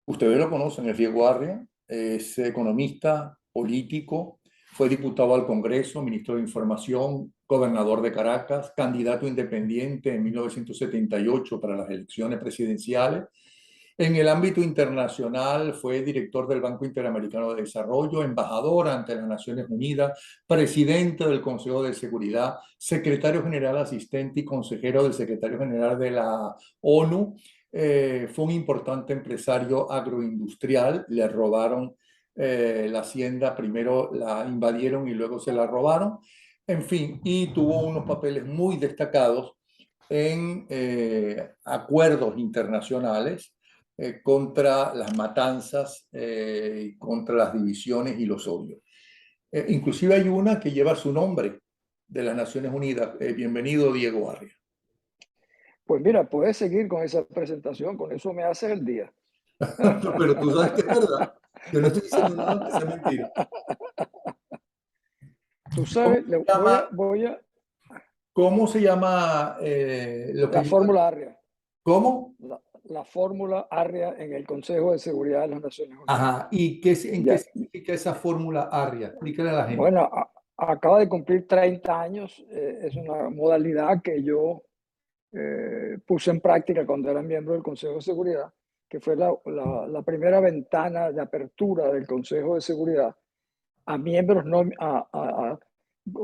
Ustedes lo conocen, es Diego Arria, es economista, político, fue diputado al Congreso, ministro de Información, gobernador de Caracas, candidato independiente en 1978 para las elecciones presidenciales. En el ámbito internacional fue director del Banco Interamericano de Desarrollo, embajador ante las Naciones Unidas, presidente del Consejo de Seguridad, secretario general asistente y consejero del secretario general de la ONU. Fue un importante empresario agroindustrial, le robaron la hacienda, primero la invadieron y luego se la robaron, en fin, y tuvo unos papeles muy destacados en acuerdos internacionales contra las matanzas, contra las divisiones y los odios. Inclusive hay una que lleva su nombre de las Naciones Unidas. Bienvenido, Diego Arria. Pues mira, puedes seguir con esa presentación, con eso me haces el día. Pero tú sabes que es verdad. Yo no estoy diciendo nada que sea mentira. Tú ¿Cómo sabes, se llama, la cómo se llama lo que lleva? fórmula ARRIA, ¿Cómo? la fórmula ARRIA en el Consejo de Seguridad de las Naciones Unidas. Ajá. ¿Y qué, en qué Ya, significa esa fórmula ARRIA? Explícale a la gente. bueno, acaba de cumplir 30 años, es una modalidad que yo puse en práctica cuando era miembro del Consejo de Seguridad, que fue la primera ventana de apertura del Consejo de Seguridad a miembros, a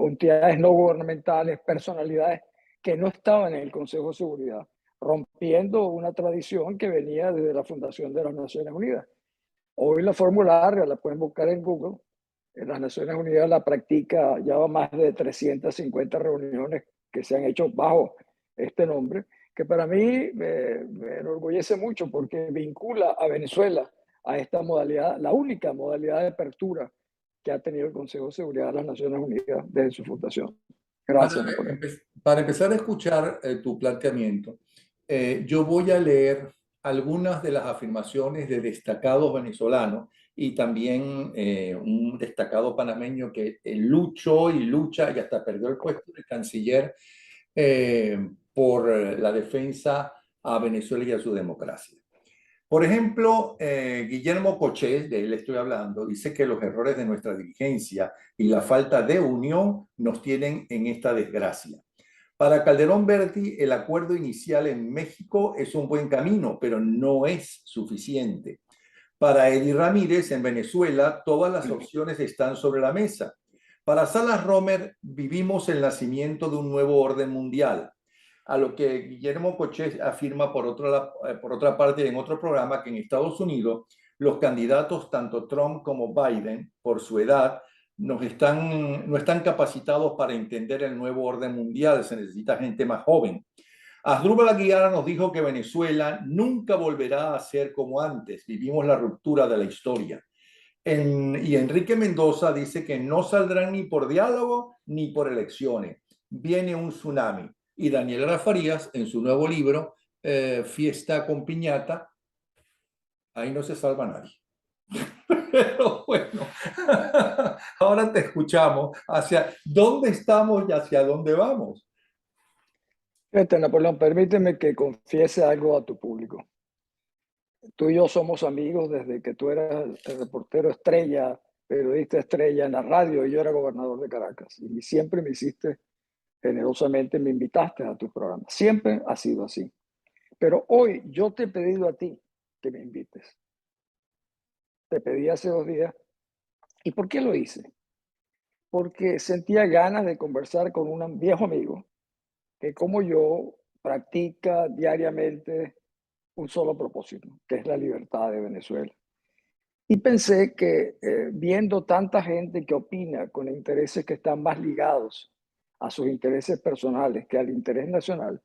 entidades no gubernamentales, personalidades que no estaban en el Consejo de Seguridad, rompiendo una tradición que venía desde la fundación de las Naciones Unidas. Hoy la fórmula ARRIA la pueden buscar en Google. En las Naciones Unidas la practica, ya va más de 350 reuniones que se han hecho bajo este nombre, que para mí me enorgullece mucho porque vincula a Venezuela a esta modalidad, la única modalidad de apertura que ha tenido el Consejo de Seguridad de las Naciones Unidas desde su fundación. Para, Gracias, Napoleón. para empezar a escuchar tu planteamiento, yo voy a leer algunas de las afirmaciones de destacados venezolanos y también un destacado panameño que luchó y lucha y hasta perdió el puesto de canciller por la defensa a Venezuela y a su democracia. Por ejemplo, Guillermo Cochés, de él estoy hablando, dice que los errores de nuestra dirigencia y la falta de unión nos tienen en esta desgracia. Para Calderón Berti, el acuerdo inicial en México es un buen camino, pero no es suficiente. Para Eddie Ramírez, en Venezuela, todas las opciones están sobre la mesa. Para Salas Romer, vivimos el nacimiento de un nuevo orden mundial. A lo que Guillermo Cochés afirma por otra parte en otro programa que en Estados Unidos los candidatos, tanto Trump como Biden, por su edad, no están capacitados para entender el nuevo orden mundial, se necesita gente más joven. Asdrúbal Aguiar nos dijo que Venezuela nunca volverá a ser como antes, vivimos la ruptura de la historia. Y Enrique Mendoza dice que no saldrán ni por diálogo ni por elecciones, viene un tsunami. Y Daniel Farías, en su nuevo libro, Fiesta con Piñata, ahí no se salva nadie. Pero bueno, ahora te escuchamos hacia dónde estamos y hacia dónde vamos. Fíjate, Napoleón, permíteme que confiese algo a tu público. Tú y yo somos amigos desde que tú eras el reportero estrella, periodista estrella en la radio, y yo era gobernador de Caracas. Y siempre me hiciste generosamente, me invitaste a tu programa. Siempre ha sido así. Pero hoy yo te he pedido a ti que me invites. Te pedí hace 2 días. ¿Y por qué lo hice? Porque sentía ganas de conversar con un viejo amigo que, como yo, practica diariamente un solo propósito, que es la libertad de Venezuela. Y pensé que viendo tanta gente que opina con intereses que están más ligados a sus intereses personales que al interés nacional,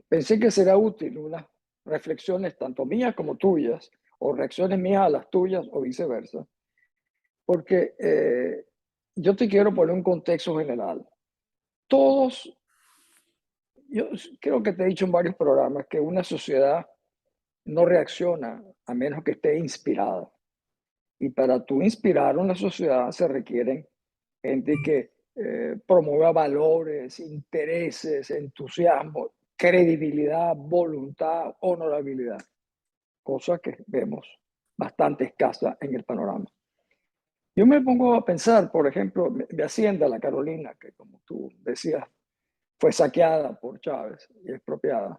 pensé que será útil unas reflexiones tanto mías como tuyas, o reacciones mías a las tuyas o viceversa, porque yo te quiero poner un contexto general. Todos, yo creo que te he dicho en varios programas que una sociedad no reacciona a menos que esté inspirada. Y para tú inspirar una sociedad se requieren gente que promueva valores, intereses, entusiasmo, credibilidad, voluntad, honorabilidad, cosa que vemos bastante escasa en el panorama. Yo me pongo a pensar, por ejemplo, de Hacienda, la Carolina, que como tú decías, fue saqueada por Chávez y expropiada,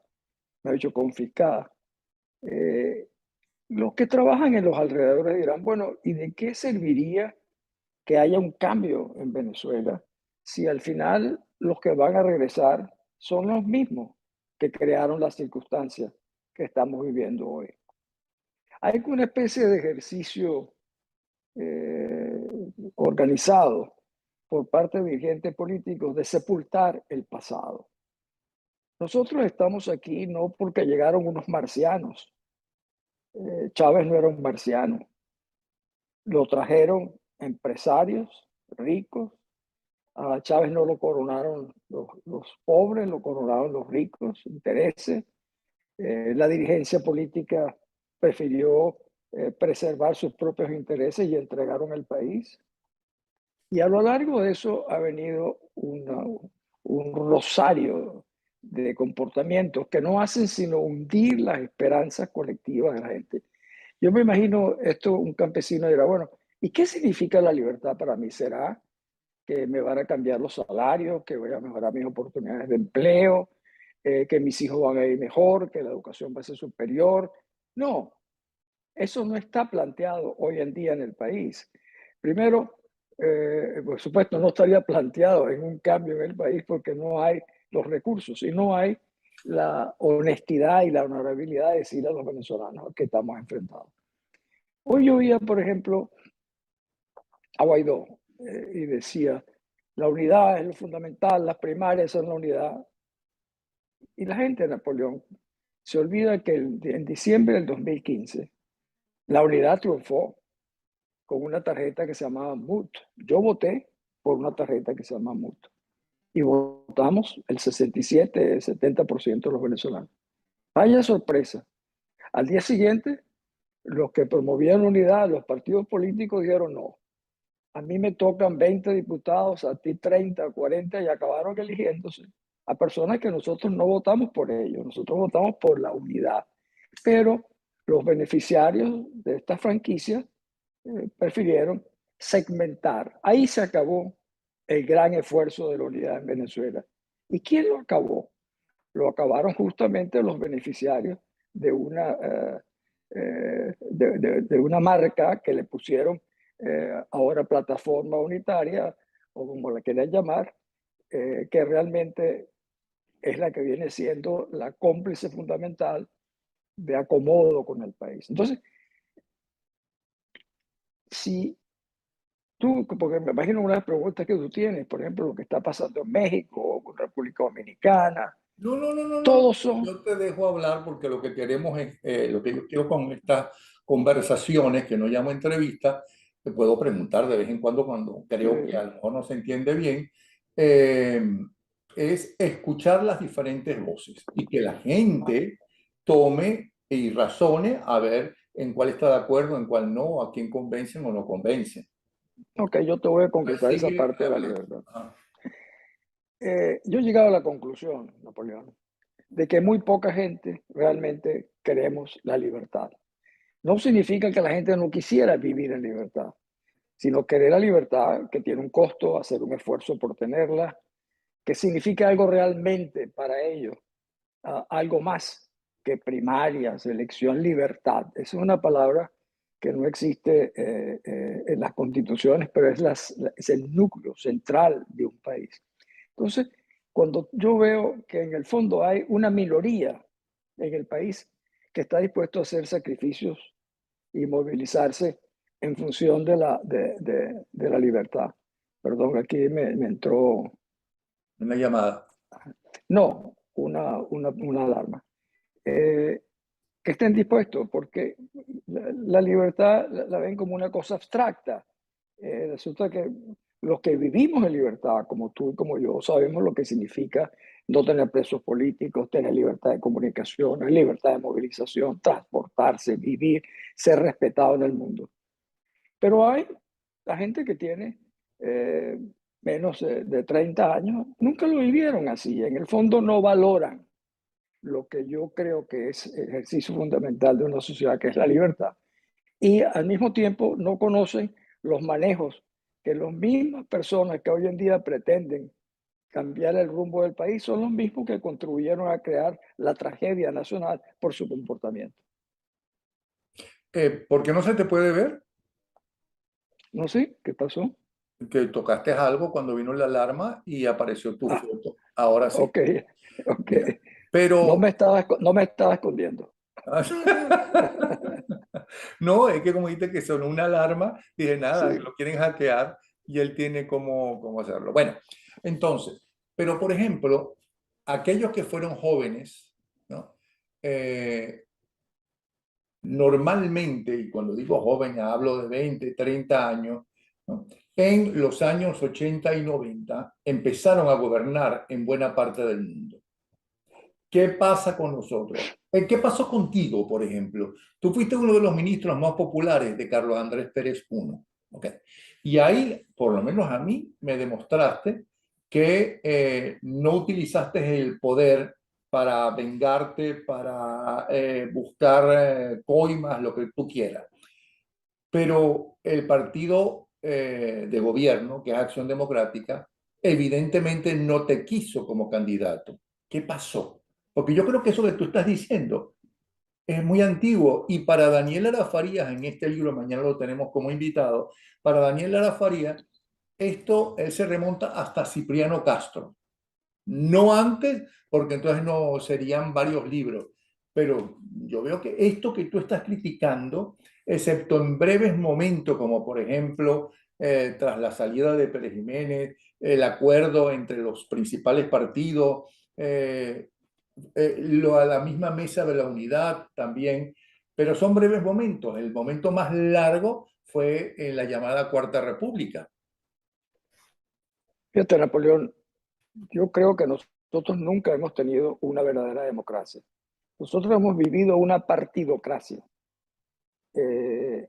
me ha dicho confiscada. Eh, los que trabajan en los alrededores dirán, bueno, ¿y de qué serviría que haya un cambio en Venezuela si al final los que van a regresar son los mismos que crearon las circunstancias que estamos viviendo hoy? Hay una especie de ejercicio eh, organizado por parte de dirigentes políticos de sepultar el pasado. Nosotros estamos aquí no porque llegaron unos marcianos. Chávez no era un marciano. Lo trajeron empresarios ricos. A Chávez no lo coronaron los pobres, lo coronaron los ricos, intereses. La dirigencia política prefirió preservar sus propios intereses y entregaron el país. Y a lo largo de eso ha venido un rosario de comportamientos que no hacen sino hundir las esperanzas colectivas de la gente. Yo me imagino esto, un campesino dirá, bueno, ¿y qué significa la libertad para mí? ¿Será que me van a cambiar los salarios, que voy a mejorar mis oportunidades de empleo, que mis hijos van a ir mejor, que la educación va a ser superior? No, eso no está planteado hoy en día en el país. Primero, por supuesto, no estaría planteado en un cambio en el país porque no hay los recursos y no hay la honestidad y la honorabilidad de decir a los venezolanos que estamos enfrentados. Hoy yo oía, por ejemplo, a Guaidó y decía, la unidad es lo fundamental, las primarias son la unidad. Y la gente de Napoleón se olvida que en diciembre del 2015 la unidad triunfó con una tarjeta que se llamaba MUT. Yo voté por una tarjeta que se llama MUT. Y votamos el 67, 70% de los venezolanos. Vaya sorpresa. Al día siguiente, los que promovían la unidad, los partidos políticos dijeron no. A mí me tocan 20 diputados, a ti 30, 40 y acabaron eligiéndose a personas que nosotros no votamos por ellos, nosotros votamos por la unidad. Pero los beneficiarios de esta franquicia prefirieron segmentar. Ahí se acabó el gran esfuerzo de la unidad en Venezuela. ¿Y quién lo acabó? Lo acabaron justamente los beneficiarios de de una marca que le pusieron ahora plataforma unitaria, o como la quieran llamar, que realmente es la que viene siendo la cómplice fundamental de acomodo con el país. Entonces, si tú, porque me imagino una de las preguntas que tú tienes, por ejemplo, lo que está pasando en México o en República Dominicana, No, no, no, no, no. todos son... Yo te dejo hablar porque lo que queremos es, lo que yo quiero con estas conversaciones, que no llamo entrevista, te puedo preguntar de vez en cuando creo que a lo mejor no se entiende bien, eh, es escuchar las diferentes voces y que la gente tome y razone a ver en cuál está de acuerdo, en cuál no, a quién convencen o no convencen. Ok, yo te voy a Pues concretar esa sigue parte de la hablando. libertad. Ajá. Yo he llegado a la conclusión, Napoleón, de que muy poca gente realmente queremos la libertad. No significa que la gente no quisiera vivir en libertad, sino querer la libertad que tiene un costo, hacer un esfuerzo por tenerla, que significa algo realmente para ellos, algo más que primaria, selección, libertad. Esa es una palabra que no existe en las constituciones, pero es el núcleo central de un país. Entonces, cuando yo veo que en el fondo hay una minoría en el país que está dispuesto a hacer sacrificios y movilizarse en función de la libertad. Perdón, aquí me entró, Una llamada. no, una alarma. Eh, que estén dispuestos, porque la libertad la ven como una cosa abstracta. Resulta que los que vivimos en libertad, como tú y como yo, sabemos lo que significa no tener presos políticos, tener libertad de comunicación, libertad de movilización, transportarse, vivir, ser respetado en el mundo. Pero hay la gente que tiene eh, menos de 30 años, nunca lo vivieron así. En el fondo no valoran lo que yo creo que es el ejercicio fundamental de una sociedad, que es la libertad. y al mismo tiempo no conocen los manejos que las mismas personas que hoy en día pretenden cambiar el rumbo del país son los mismos que contribuyeron a crear la tragedia nacional por su comportamiento. ¿Por qué no se te puede ver No sé qué pasó. que tocaste algo cuando vino la alarma y apareció tu Ah, foto? Ahora sí. ok, ok. Mira, No pero no me estaba escondiendo. no, es que como dijiste que sonó una alarma, dije nada, Sí. lo quieren hackear y él tiene cómo hacerlo. Bueno, entonces, pero por ejemplo, aquellos que fueron jóvenes, ¿no? Eh, Normalmente, y cuando digo joven hablo de 20, 30 años, ¿no? En los años 80 y 90 empezaron a gobernar en buena parte del mundo. ¿Qué pasa con nosotros? ¿Qué pasó contigo, por ejemplo? Tú fuiste uno de los ministros más populares de Carlos Andrés Pérez I. ¿Okay? Y ahí, por lo menos a mí, me demostraste que no utilizaste el poder para vengarte, para buscar coimas, lo que tú quieras. Pero el partido de gobierno, que es Acción Democrática, evidentemente no te quiso como candidato. ¿Qué pasó? Porque yo creo que eso que tú estás diciendo es muy antiguo y para Daniel Lara Farías, en este libro, mañana lo tenemos como invitado, para Daniel Lara Farías, él se remonta hasta Cipriano Castro. No antes, porque entonces no serían varios libros, pero yo veo que esto que tú estás criticando, excepto en breves momentos, como por ejemplo tras la salida de Pérez Jiménez, el acuerdo entre los principales partidos, eh, a la misma mesa de la unidad también, pero son breves momentos. El momento más largo fue en la llamada Cuarta República. Fíjate, Napoleón, yo creo que nosotros nunca hemos tenido una verdadera democracia. Nosotros hemos vivido una partidocracia. Eh,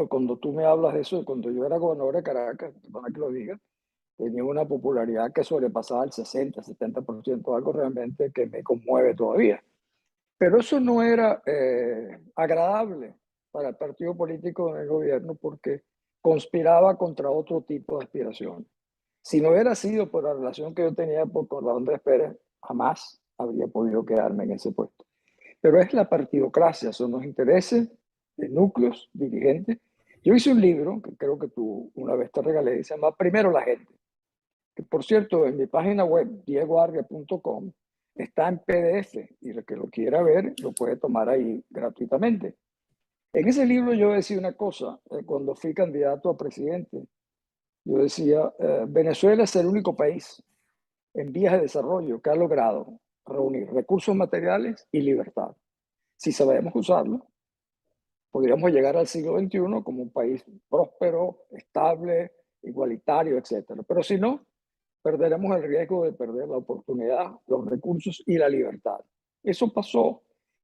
cuando tú me hablas de eso, cuando yo era gobernador de Caracas, perdona que lo diga, tenía una popularidad que sobrepasaba el 60, 70%, algo realmente que me conmueve todavía. Pero eso no era agradable para el partido político en el gobierno porque conspiraba contra otro tipo de aspiración. Si no hubiera sido por la relación que yo tenía con Andrés Pérez, jamás habría podido quedarme en ese puesto. Pero es la partidocracia, son los intereses de núcleos dirigentes. Yo hice un libro que creo que tú una vez te regalé, se llama Primero la gente, que por cierto en mi página web diegoargue.com está en PDF y el que lo quiera ver lo puede tomar ahí gratuitamente. En ese libro yo decía una cosa, cuando fui candidato a presidente, yo decía, Venezuela es el único país en vías de desarrollo que ha logrado reunir recursos materiales y libertad. Si sabemos usarlo, podríamos llegar al siglo XXI como un país próspero, estable, igualitario, etcétera. Pero si no, perderemos el riesgo de perder la oportunidad, los recursos y la libertad. Eso pasó,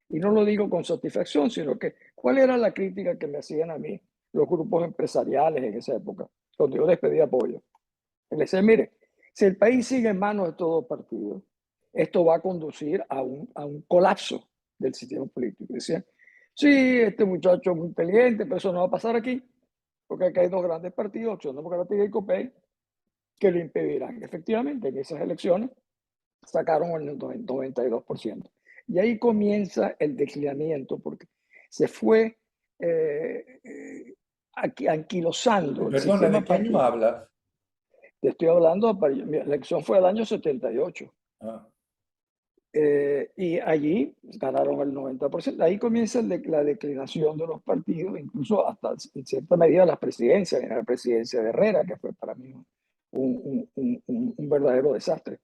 y no lo digo con satisfacción, sino que ¿cuál era la crítica que me hacían a mí los grupos empresariales en esa época, cuando yo les pedí apoyo? Les decía, mire, si el país sigue en manos de todos partidos, esto va a conducir a un colapso del sistema político. Decían, sí, este muchacho es muy inteligente, pero eso no va a pasar aquí, porque aquí hay dos grandes partidos, Acción Democrática y COPEI, que lo impedirán. Efectivamente, en esas elecciones sacaron el 92%. Y ahí comienza el declinamiento, porque se fue anquilosando el Perdona, sistema ¿de qué año partido. hablas? Te estoy hablando, mi elección fue el año 78. Ah. Y allí ganaron el 90%. Ahí comienza la declinación de los partidos, incluso hasta en cierta medida las presidencias, en la presidencia de Herrera, que fue para mí un verdadero desastre.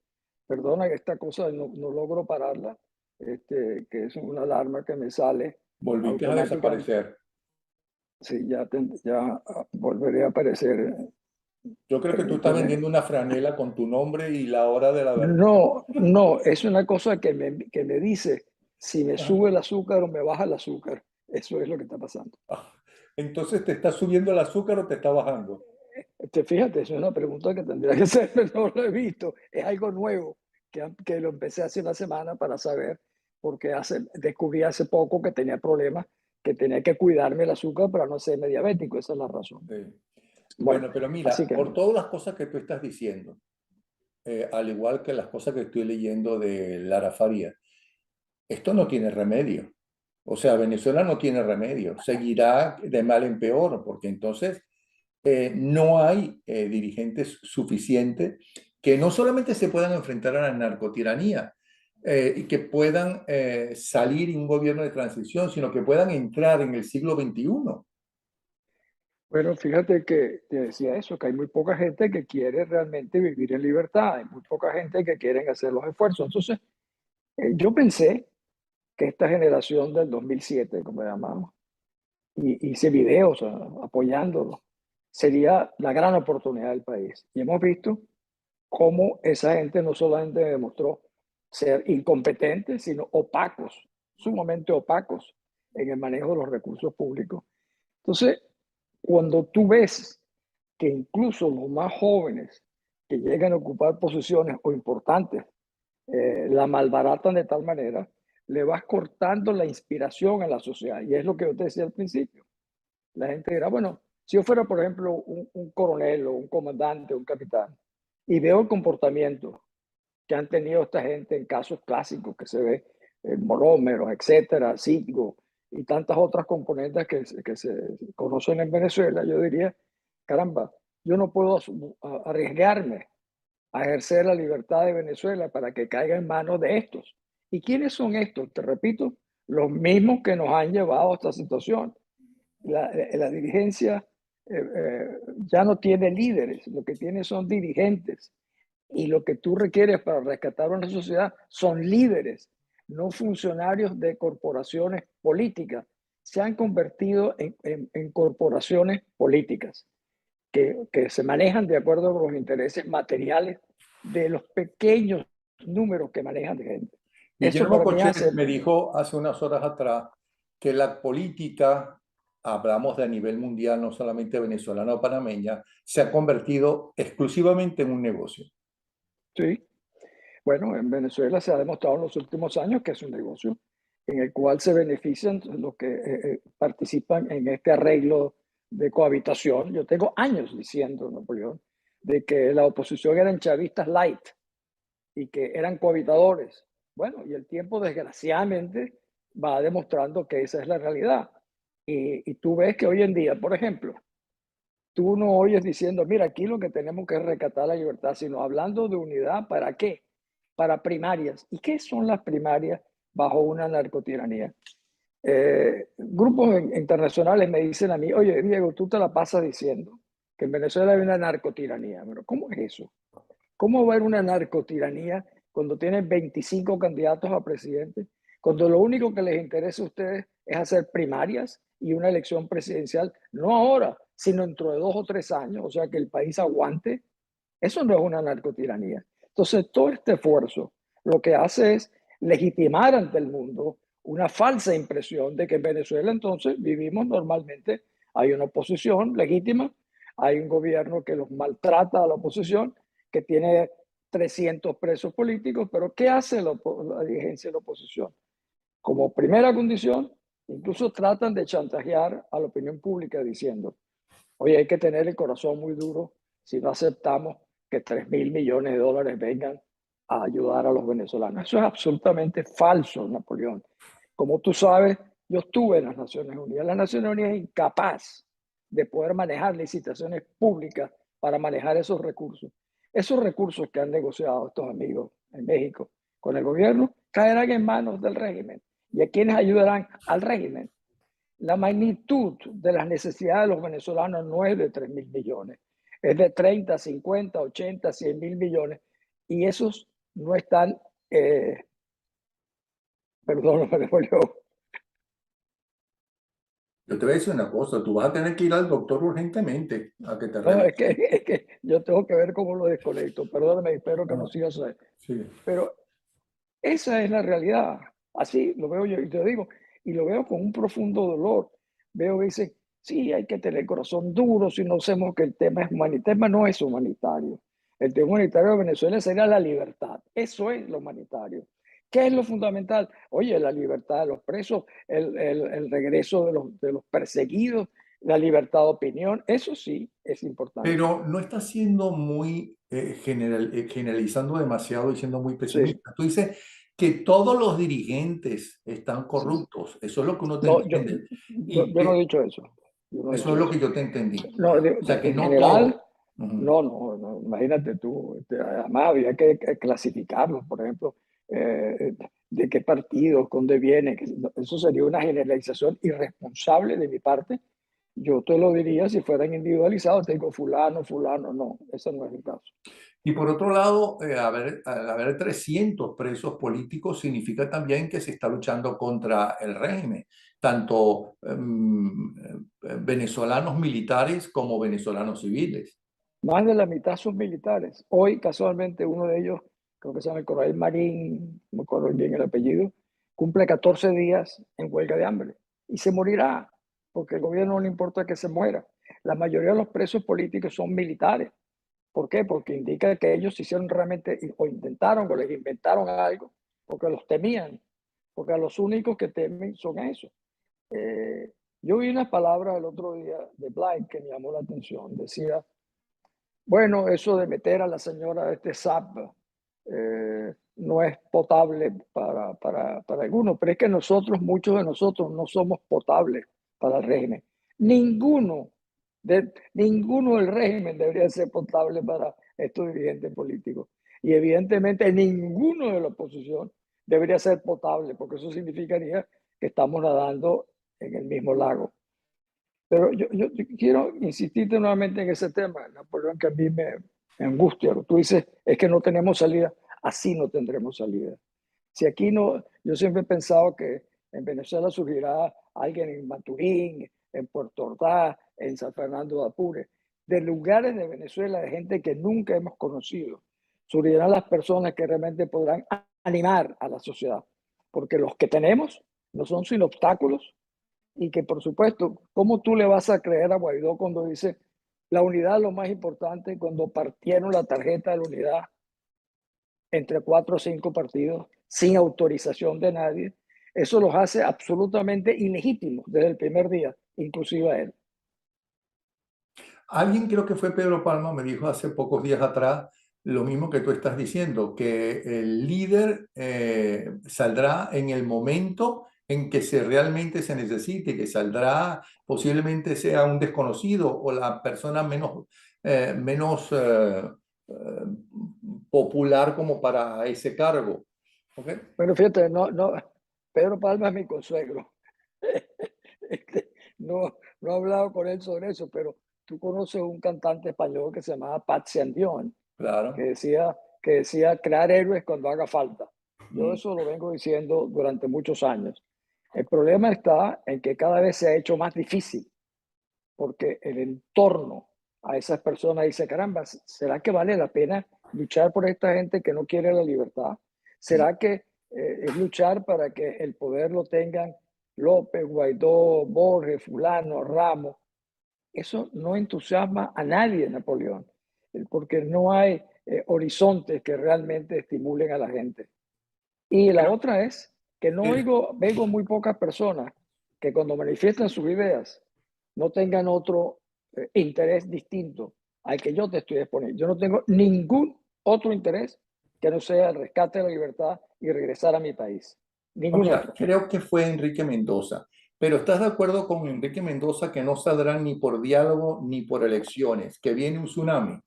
Perdona que esta cosa no logro pararla, que es una alarma que me sale Volviste a automáticamente. desaparecer. Sí, ya volveré a aparecer Yo creo que tú estás permíteme. vendiendo una franela con tu nombre y la hora de la verdad. No, no, es una cosa que me dice si me Ah, sube el azúcar o me baja el azúcar. Eso es lo que está pasando. ah. Entonces, ¿te está subiendo el azúcar o te está bajando? Fíjate, es una pregunta que tendría que ser, pero no lo he visto. Es algo nuevo que lo empecé hace una semana para saber, porque descubrí hace poco que tenía problemas que tenía que cuidarme el azúcar para no hacerme diabético. Esa es la razón. Sí. Bueno, Bueno, pero así mira, que por todas las cosas que tú estás diciendo, al igual que las cosas que estoy leyendo de Lara Faría, esto no tiene remedio. O sea, Venezuela no tiene remedio. Seguirá de mal en peor, porque entonces no hay dirigentes suficientes que no solamente se puedan enfrentar a la narcotiranía y que puedan salir en un gobierno de transición, sino que puedan entrar en el siglo XXI. bueno, fíjate que te decía eso, que hay muy poca gente que quiere realmente vivir en libertad, hay muy poca gente que quieren hacer los esfuerzos. Entonces, yo pensé que esta generación del 2007, como llamamos, y hice videos apoyándolo, sería la gran oportunidad del país. Y hemos visto cómo esa gente no solamente demostró ser incompetentes, sino opacos, sumamente opacos en el manejo de los recursos públicos. Entonces, cuando tú ves que incluso los más jóvenes que llegan a ocupar posiciones o importantes la malbaratan de tal manera, le vas cortando la inspiración a la sociedad. Y es lo que yo te decía al principio. La gente dirá, bueno, si yo fuera, por ejemplo, un coronel o un comandante, un capitán, y veo el comportamiento que han tenido esta gente en casos clásicos que se ve, monómeros, etcétera, Citgo y tantas otras componentes que se conocen en Venezuela, yo diría, caramba, yo no puedo arriesgarme a ejercer la libertad de Venezuela para que caiga en manos de estos. ¿Y quiénes son estos? Te repito, los mismos que nos han llevado a esta situación. La dirigencia ya no tiene líderes, lo que tiene son dirigentes. Y lo que tú requieres para rescatar una sociedad son líderes, no funcionarios de corporaciones políticas. Se han convertido en corporaciones políticas que se manejan de acuerdo con los intereses materiales de los pequeños números que manejan de gente. Eso Guillermo para mí Cochet hace, me dijo hace unas horas atrás que la política, hablamos de a nivel mundial, no solamente venezolana o panameña, se ha convertido exclusivamente en un negocio. sí, bueno, en Venezuela se ha demostrado en los últimos años que es un negocio en el cual se benefician los que participan en este arreglo de cohabitación. Yo tengo años diciendo, Napoleón, de que la oposición eran chavistas light y que eran cohabitadores. Bueno, y el tiempo desgraciadamente va demostrando que esa es la realidad. Y tú ves que hoy en día, por ejemplo, tú no oyes diciendo, mira, aquí lo que tenemos que es rescatar la libertad, sino hablando de unidad, ¿para qué? Para primarias. ¿Y qué son las primarias bajo una narcotiranía? Grupos internacionales me dicen a mí, oye, Diego, tú te la pasas diciendo que en Venezuela hay una narcotiranía. Pero ¿cómo es eso? ¿Cómo va a haber una narcotiranía cuando tienen 25 candidatos a presidente? Cuando lo único que les interesa a ustedes es hacer primarias y una elección presidencial, no ahora, sino dentro de 2 o 3 años, o sea, que el país aguante. Eso no es una narcotiranía. Entonces, todo este esfuerzo lo que hace es legitimar ante el mundo una falsa impresión de que en Venezuela entonces vivimos normalmente, hay una oposición legítima, hay un gobierno que los maltrata a la oposición, que tiene 300 presos políticos, pero ¿qué hace la dirigencia de la oposición? Como primera condición, incluso tratan de chantajear a la opinión pública diciendo, oye, hay que tener el corazón muy duro si no aceptamos que 3.000 millones de dólares vengan a ayudar a los venezolanos. Eso es absolutamente falso, Napoleón. Como tú sabes, yo estuve en las Naciones Unidas. Las Naciones Unidas es incapaz de poder manejar licitaciones públicas para manejar esos recursos. Esos recursos que han negociado estos amigos en México con el gobierno caerán en manos del régimen. ¿Y a quienes ayudarán? Al régimen. La magnitud de las necesidades de los venezolanos no es de 3.000 millones, es de 30, 50, 80, 100.000 millones. Y esos no están, perdón, no me devolvió. Yo te voy a decir una cosa, tú vas a tener que ir al doctor urgentemente a que te No, revise. es que yo tengo que ver cómo lo desconecto. Perdóname, espero que no No, sigas ahí. sí. Pero esa es la realidad. Así lo veo yo y te digo, y lo veo con un profundo dolor. Veo que dicen, sí, hay que tener corazón duro si no hacemos que el tema es humanitario. El tema no es humanitario. El tema humanitario de Venezuela sería la libertad. Eso es lo humanitario. ¿Qué es lo fundamental? Oye, la libertad de los presos, el regreso de los perseguidos, la libertad de opinión, eso sí es importante. Pero no está siendo muy generalizando demasiado y siendo muy Sí, pesimista. Tú dices que todos los dirigentes están sí, sí. corruptos. Eso es lo que uno te No, entiende. Y yo no he dicho eso. Yo no he eso dicho es lo que eso. yo te entendí. No, O sea, que en no todo. general, Ujú. no, imagínate tú, además había que clasificarlos, por ejemplo, de qué partidos, dónde vienen, eso sería una generalización irresponsable de mi parte. Yo te lo diría si fueran individualizados, te digo fulano, fulano, no, ese no es el caso. Y por otro lado, al haber 300 presos políticos significa también que se está luchando contra el régimen, tanto venezolanos militares como venezolanos civiles. Más de la mitad son militares. Hoy, casualmente, uno de ellos, creo que se llama el coronel Marín, no me acuerdo bien el apellido, cumple 14 días en huelga de hambre y se morirá, porque al gobierno no le importa que se muera. La mayoría de los presos políticos son militares. ¿Por qué? Porque indica que ellos hicieron realmente o intentaron o les inventaron algo, porque los temían, porque a los únicos que temen son esos. Eh, yo vi una palabra el otro día de Blyde que me llamó la atención. Decía, bueno, eso de meter a la señora de este SAP no es potable para algunos, pero es que nosotros, muchos de nosotros, no somos potables para el régimen. Ninguno del régimen debería ser potable para estos dirigentes políticos. Y evidentemente ninguno de la oposición debería ser potable, porque eso significaría que estamos nadando en el mismo lago. Pero yo quiero insistirte nuevamente en ese tema, Napoleón, que a mí me angustia. Tú dices, es que no tenemos salida. Así no tendremos salida. Si aquí no, yo siempre he pensado que en Venezuela surgirá alguien en Maturín, en Puerto Ordaz, en San Fernando de Apure, de lugares de Venezuela, de gente que nunca hemos conocido. Surgirán las personas que realmente podrán animar a la sociedad, porque los que tenemos no son sin obstáculos y que, por supuesto, ¿cómo tú le vas a creer a Guaidó cuando dice la unidad es lo más importante, cuando partieron la tarjeta de la unidad entre 4 o 5 partidos sin autorización de nadie? Eso los hace absolutamente ilegítimos desde el primer día, inclusive a él. Alguien, creo que fue Pedro Palma, me dijo hace pocos días atrás lo mismo que tú estás diciendo, que el líder saldrá en el momento en que realmente se necesite, que saldrá, posiblemente sea un desconocido o la persona menos eh, popular como para ese cargo. ¿Ok? Pero fíjate, Pedro Palma es mi consuegro. No he hablado con él sobre eso, pero tú conoces un cantante español que se llamaba Patsy Andión, que Claro. decía, que decía crear héroes cuando haga falta. Yo Mm. eso lo vengo diciendo durante muchos años. El problema está en que cada vez se ha hecho más difícil, porque el entorno a esas personas dice, caramba, ¿será que vale la pena luchar por esta gente que no quiere la libertad? ¿Será que es luchar para que el poder lo tengan López, Guaidó, Borges, Fulano, Ramos? Eso no entusiasma a nadie, Napoleón, porque no hay horizontes que realmente estimulen a la gente. Y la Creo otra es que no que vengo muy pocas personas que cuando manifiestan sus ideas no tengan otro interés distinto al que yo te estoy exponiendo. Yo no tengo ningún otro interés que no sea el rescate de la libertad y regresar a mi país. Ningún Mira, otro. creo que fue Enrique Mendoza, pero ¿estás de acuerdo con Enrique Mendoza que no saldrán ni por diálogo ni por elecciones, que viene un tsunami?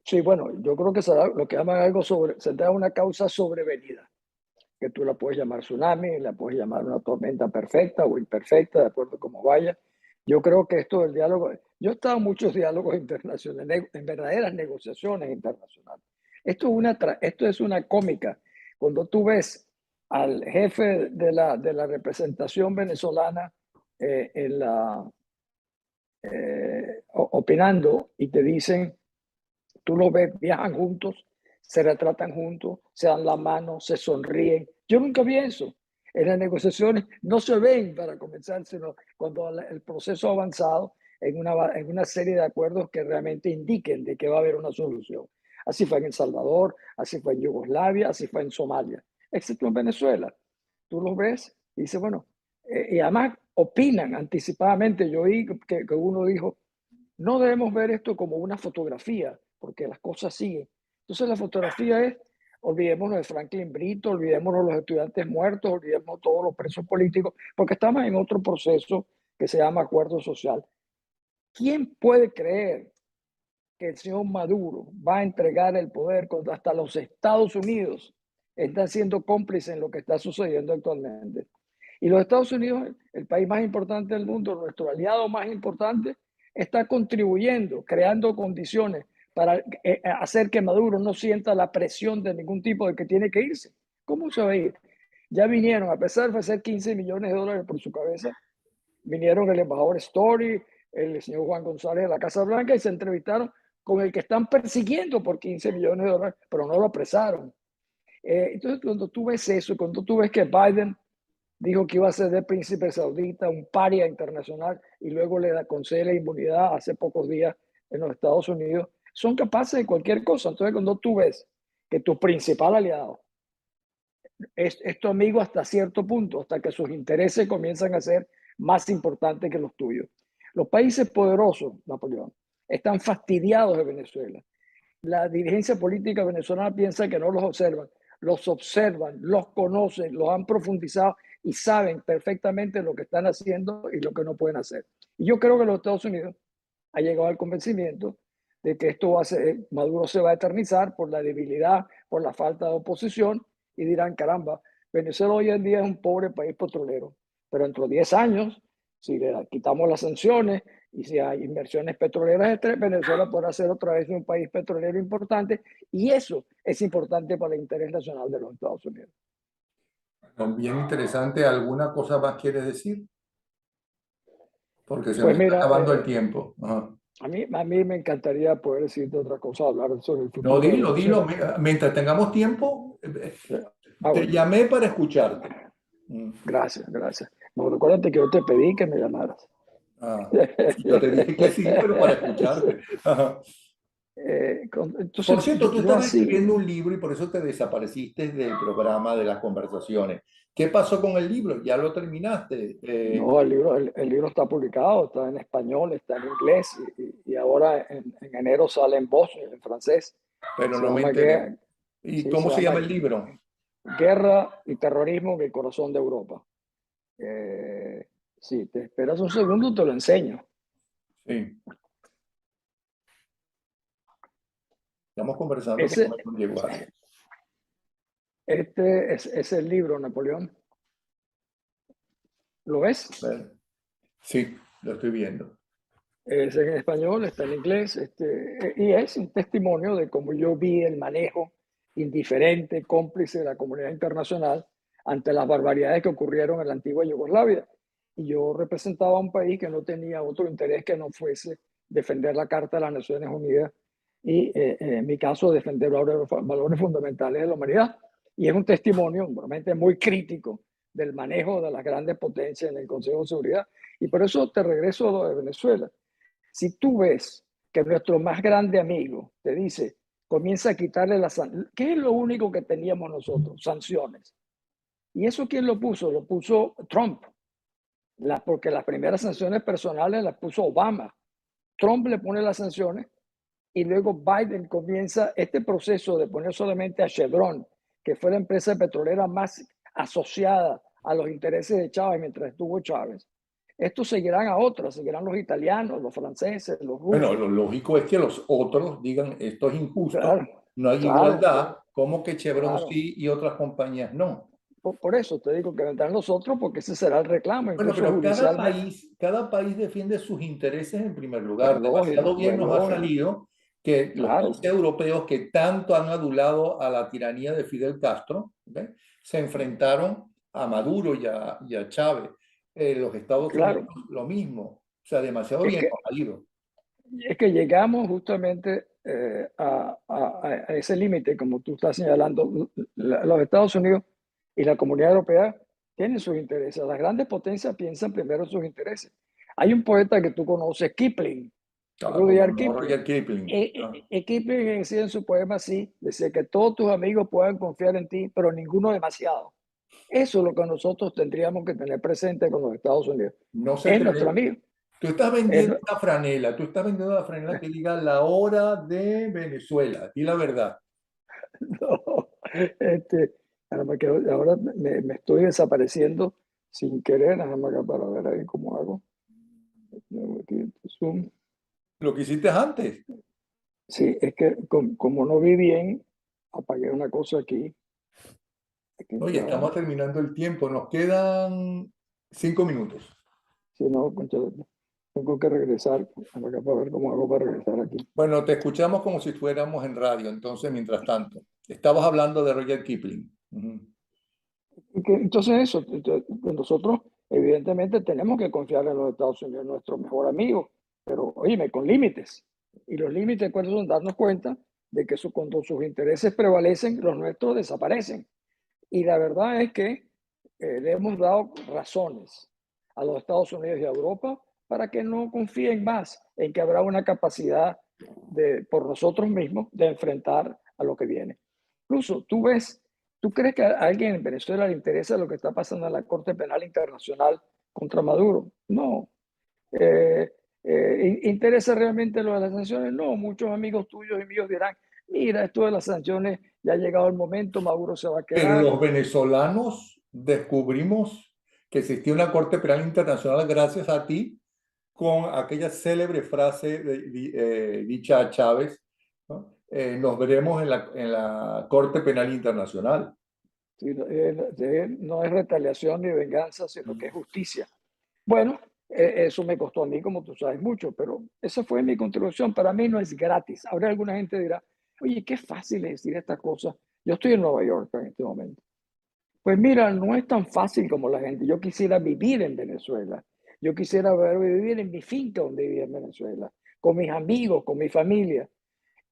Sí, bueno, yo creo que será lo que llaman algo sobre, se da una causa sobrevenida, que tú la puedes llamar tsunami, la puedes llamar una tormenta perfecta o imperfecta, de acuerdo a cómo vaya. Yo creo que esto del diálogo, yo he estado en muchos diálogos internacionales, en verdaderas negociaciones internacionales. Esto es una cómica. Cuando tú ves al jefe de la representación venezolana en opinando y te dicen, tú lo ves, viajan juntos, se retratan juntos, se dan la mano, se sonríen. Yo nunca vi eso. En las negociaciones no se ven para comenzar, sino cuando el proceso ha avanzado en una serie de acuerdos que realmente indiquen de que va a haber una solución. Así fue en El Salvador, así fue en Yugoslavia, así fue en Somalia. excepto en Venezuela. Tú los ves y dices, bueno, y además opinan anticipadamente. Yo oí que uno dijo, no debemos ver esto como una fotografía, porque las cosas siguen. Entonces la fotografía es, olvidémonos de Franklin Brito, olvidémonos de los estudiantes muertos, olvidémonos de todos los presos políticos, porque estamos en otro proceso que se llama acuerdo social. ¿Quién puede creer que el señor Maduro va a entregar el poder cuando hasta los Estados Unidos están siendo cómplices en lo que está sucediendo actualmente? Y los Estados Unidos, el país más importante del mundo, nuestro aliado más importante, está contribuyendo, creando condiciones para hacer que Maduro no sienta la presión de ningún tipo de que tiene que irse. ¿Cómo se va a ir? Ya vinieron, a pesar de hacer 15 millones de dólares por su cabeza, vinieron el embajador Story, el señor Juan González de la Casa Blanca y se entrevistaron con el que están persiguiendo por 15 millones de dólares, pero no lo apresaron. Entonces, cuando tú ves eso, cuando tú ves que Biden dijo que iba a ser de príncipe saudita, un paria internacional, y luego le concede la inmunidad hace pocos días en los Estados Unidos, son capaces de cualquier cosa. Entonces, cuando tú ves que tu principal aliado es tu amigo hasta cierto punto, hasta que sus intereses comienzan a ser más importantes que los tuyos. Los países poderosos, Napoleón, están fastidiados de Venezuela. La dirigencia política venezolana piensa que no los observan, los conocen, los han profundizado y saben perfectamente lo que están haciendo y lo que no pueden hacer. Y yo creo que los Estados Unidos ha llegado al convencimiento de que esto va a ser, Maduro se va a eternizar por la debilidad, por la falta de oposición, y dirán, caramba, Venezuela hoy en día es un pobre país petrolero, pero dentro de 10 años, si le quitamos las sanciones y si hay inversiones petroleras, Venezuela podrá ser otra vez un país petrolero importante, y eso es importante para el interés nacional de los Estados Unidos. Bien interesante. ¿Alguna cosa más quieres decir? Porque se Pues nos está mira, acabando el tiempo. Ajá. a mí me encantaría poder decirte otra cosa, hablar sobre el No, futuro de dilo, dilo. Venezuela. Mientras tengamos tiempo, te Bueno, llamé para escucharte. Mm. gracias, gracias. No, recuérdate que yo te pedí que me llamaras. Ah, yo te dije que sí, pero para escucharte. Ajá. Entonces, Por cierto, tú yo estás así, escribiendo un libro y por eso te desapareciste del programa de las conversaciones. ¿Qué pasó con el libro? ¿Ya lo terminaste? no, el libro está publicado, está en español, está en inglés y ahora en enero sale en voz, en francés. Pero Se no me llama, enteré. ¿Y sí, se cómo se llama llama el libro? Guerra y Terrorismo en el Corazón de Europa. Si te esperas un segundo, te lo enseño. Sí, estamos conversando que no Ese, me puedo llevar. este es el libro, Napoleón. ¿Lo ves? Sí, lo estoy viendo. Es en español, está en inglés, y es un testimonio de cómo yo vi el manejo indiferente, cómplice de la comunidad internacional ante las barbaridades que ocurrieron en la antigua Yugoslavia. Y yo representaba a un país que no tenía otro interés que no fuese defender la Carta de las Naciones Unidas y, en mi caso, defender valores fundamentales de la humanidad. Y es un testimonio realmente muy crítico del manejo de las grandes potencias en el Consejo de Seguridad. Y por eso te regreso a lo de Venezuela. Si tú ves que nuestro más grande amigo te dice, comienza a quitarle las sanciones, ¿qué es lo único que teníamos nosotros? Sanciones. ¿Y eso quién lo puso? Lo puso Trump, porque las primeras sanciones personales las puso Obama. Trump le pone las sanciones y luego Biden comienza este proceso de poner solamente a Chevron, que fue la empresa petrolera más asociada a los intereses de Chávez mientras estuvo Chávez. Estos seguirán a otras, seguirán los italianos, los franceses, los Bueno, rusos. lo lógico es que los otros digan esto es injusto, Claro, no hay claro, igualdad, como que Chevron claro. sí y otras compañías no. Por eso te digo que vendrán los otros porque ese será el reclamo, Bueno, incluso pero judicialmente. cada país defiende sus intereses en primer Pues lugar. Demasiado lógico, bien pues nos ha lógico. salido que los países Claro, europeos que tanto han adulado a la tiranía de Fidel Castro, ¿ok?, se enfrentaron a Maduro y a Chávez. Los Estados Unidos claro. lo mismo. O sea, demasiado Es bien que, nos ha ido. es que llegamos justamente a ese límite, como tú estás señalando. Los Estados Unidos y la Comunidad Europea tienen sus intereses. Las grandes potencias piensan primero en sus intereses. Hay un poeta que tú conoces, Kipling. Rudyard Como Kipling. Roger Kipling. Kipling decía en su poema así, decía que todos tus amigos puedan confiar en ti, pero ninguno demasiado. Eso es lo que nosotros tendríamos que tener presente con los Estados Unidos. No se Es te nuestro ve. amigo. Tú estás Es, vendiendo una franela, tú estás vendiendo una franela que diga la hora de Venezuela, di la verdad. no, este, ahora me estoy desapareciendo sin querer, nada más acá para ver ahí cómo hago. Zoom. Lo que hiciste antes. Sí, es que como no vi bien, apagué una cosa aquí. Aquí Oye, está. estamos terminando el tiempo, nos quedan 5 minutos. Si no, concha, tengo que regresar acá para ver cómo hago para regresar aquí. Bueno, te escuchamos como si fuéramos en radio, entonces, mientras tanto. Estabas hablando de Roger Kipling. Entonces eso, pues nosotros evidentemente tenemos que confiar en los Estados Unidos, nuestro mejor amigo, pero óyeme, con límites. Y los límites, ¿cuáles son? Darnos cuenta de que cuando sus intereses prevalecen, los nuestros desaparecen. Y la verdad es que le hemos dado razones a los Estados Unidos y a Europa para que no confíen más en que habrá una capacidad por nosotros mismos de enfrentar a lo que viene. Incluso tú crees que a alguien en Venezuela le interesa lo que está pasando en la Corte Penal Internacional contra Maduro. No. ¿Interesa realmente lo de las sanciones? No. Muchos amigos tuyos y míos dirán, mira, esto de las sanciones ya ha llegado el momento, Maduro se va a Pero quedar. los venezolanos descubrimos que existía una Corte Penal Internacional gracias a ti, con aquella célebre frase dicha a Chávez, ¿no? Nos veremos en la Corte Penal Internacional. Sí, no es retaliación ni venganza, sino que es justicia. Bueno, eso me costó a mí, como tú sabes, mucho, pero esa fue mi contribución. Para mí no es gratis. Ahora alguna gente dirá, oye, qué fácil es decir esta cosa. Yo estoy en Nueva York en este momento. Pues mira, no es tan fácil como la gente. Yo quisiera vivir en Venezuela. Yo quisiera vivir en mi finca donde vivía en Venezuela, con mis amigos, con mi familia.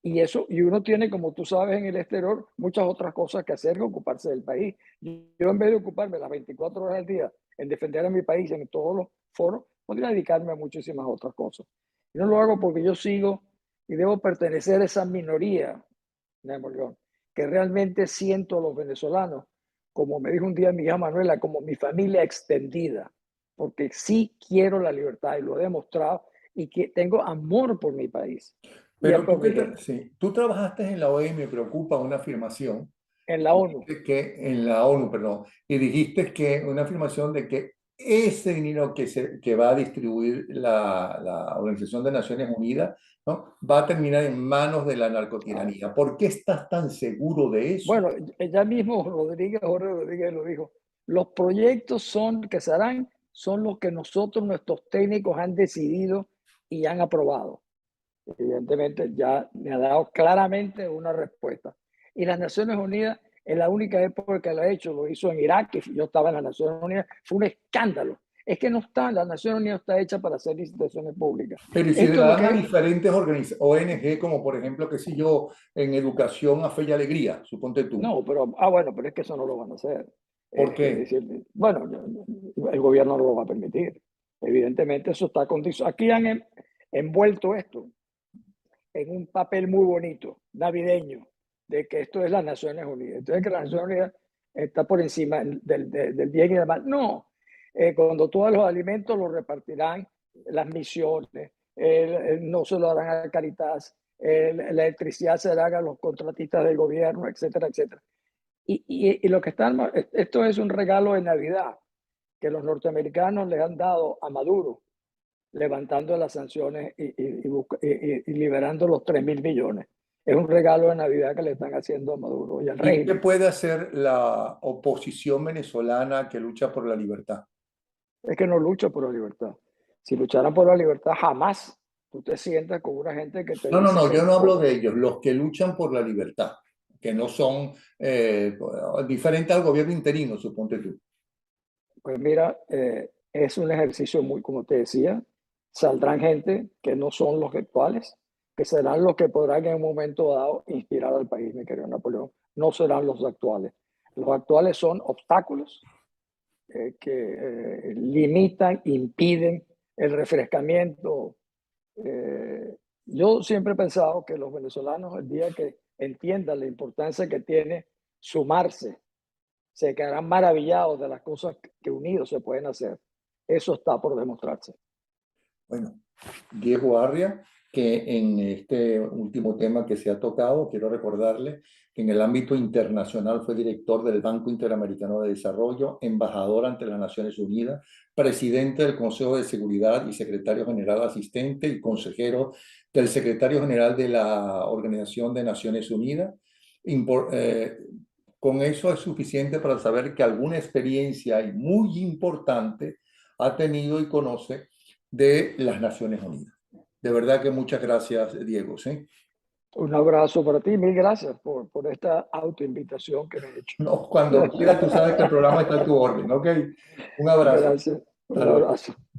Y uno tiene, como tú sabes, en el exterior muchas otras cosas que hacer que ocuparse del país. Yo en vez de ocuparme las 24 horas al día en defender a mi país en todos los foros, podría dedicarme a muchísimas otras cosas. Y no lo hago porque yo sigo y debo pertenecer a esa minoría, Napoleón, que realmente siento a los venezolanos, como me dijo un día mi hija Manuela, como mi familia extendida, porque sí quiero la libertad y lo he demostrado y que tengo amor por mi país y Pero por mi gente. sí, tú trabajaste en la OEA y me preocupa una afirmación. En la ONU. Dijiste que en la ONU, perdón, y dijiste que una afirmación de que ese dinero que va a distribuir la Organización de Naciones Unidas, ¿no? Va a terminar en manos de la narcotiranía. ¿Por qué estás tan seguro de eso? Bueno, ya mismo Jorge Rodríguez lo dijo. Los proyectos que se harán son los que nosotros, nuestros técnicos, han decidido y han aprobado. Evidentemente, ya me ha dado claramente una respuesta. Y las Naciones Unidas, en la única época que lo ha hecho, lo hizo en Irak, que yo estaba en las Naciones Unidas, fue un escándalo. Es que no está, la Naciones Unidas está hecha para hacer licitaciones públicas. Pero ¿y si Esto es la lo dan a que diferentes ONG, como por ejemplo, qué sé yo, en educación a fe y alegría, suponte tú? no, pero, bueno, pero es que eso no lo van a hacer. ¿Por Es qué? decir, bueno, el gobierno no lo va a permitir. Evidentemente, eso está condicionado. Aquí han envuelto esto en un papel muy bonito, navideño, de que esto es las Naciones Unidas. Entonces, que las Naciones Unidas está por encima del bien y del mal. No, cuando todos los alimentos los repartirán las misiones, no se lo harán a Caritas, la electricidad se la hagan los contratistas del gobierno, etcétera, etcétera. Y lo que están, esto es un regalo de Navidad que los norteamericanos le han dado a Maduro, levantando las sanciones y liberando los 3.000 millones. Es un regalo de Navidad que le están haciendo a Maduro y al ¿Y qué régimen. puede hacer la oposición venezolana que lucha por la libertad? Es que no lucha por la libertad. Si lucharan por la libertad, jamás tú te sientas con una gente que te No, no, dice no, yo no hablo xenofobia. de ellos, los que luchan por la libertad, que no son diferentes al gobierno interino, suponte tú. Pues mira, es un ejercicio muy, como te decía, saldrán gente que no son los actuales, que serán los que podrán en un momento dado inspirar al país, mi querido Napoleón. No serán los actuales. Los actuales son obstáculos que limitan, impiden el refrescamiento Yo siempre he pensado que los venezolanos, el día que entiendan la importancia que tiene sumarse, se quedarán maravillados de las cosas que unidos se pueden hacer. Eso está por demostrarse. Bueno, Diego Arria, que en este último tema que se ha tocado, quiero recordarle que en el ámbito internacional fue director del Banco Interamericano de Desarrollo, embajador ante las Naciones Unidas, presidente del Consejo de Seguridad y secretario general asistente y consejero del secretario general de la Organización de Naciones Unidas. Impor- eh, con eso es suficiente para saber que alguna experiencia y muy importante ha tenido y conoce de las Naciones Unidas. De verdad que muchas gracias, Diego. ¿Sí? Un abrazo para ti, mil gracias por esta autoinvitación que me he hecho. No, cuando quieras, tú sabes que el programa está a tu orden, ¿ok? Un abrazo. Gracias, Hasta un luego. abrazo.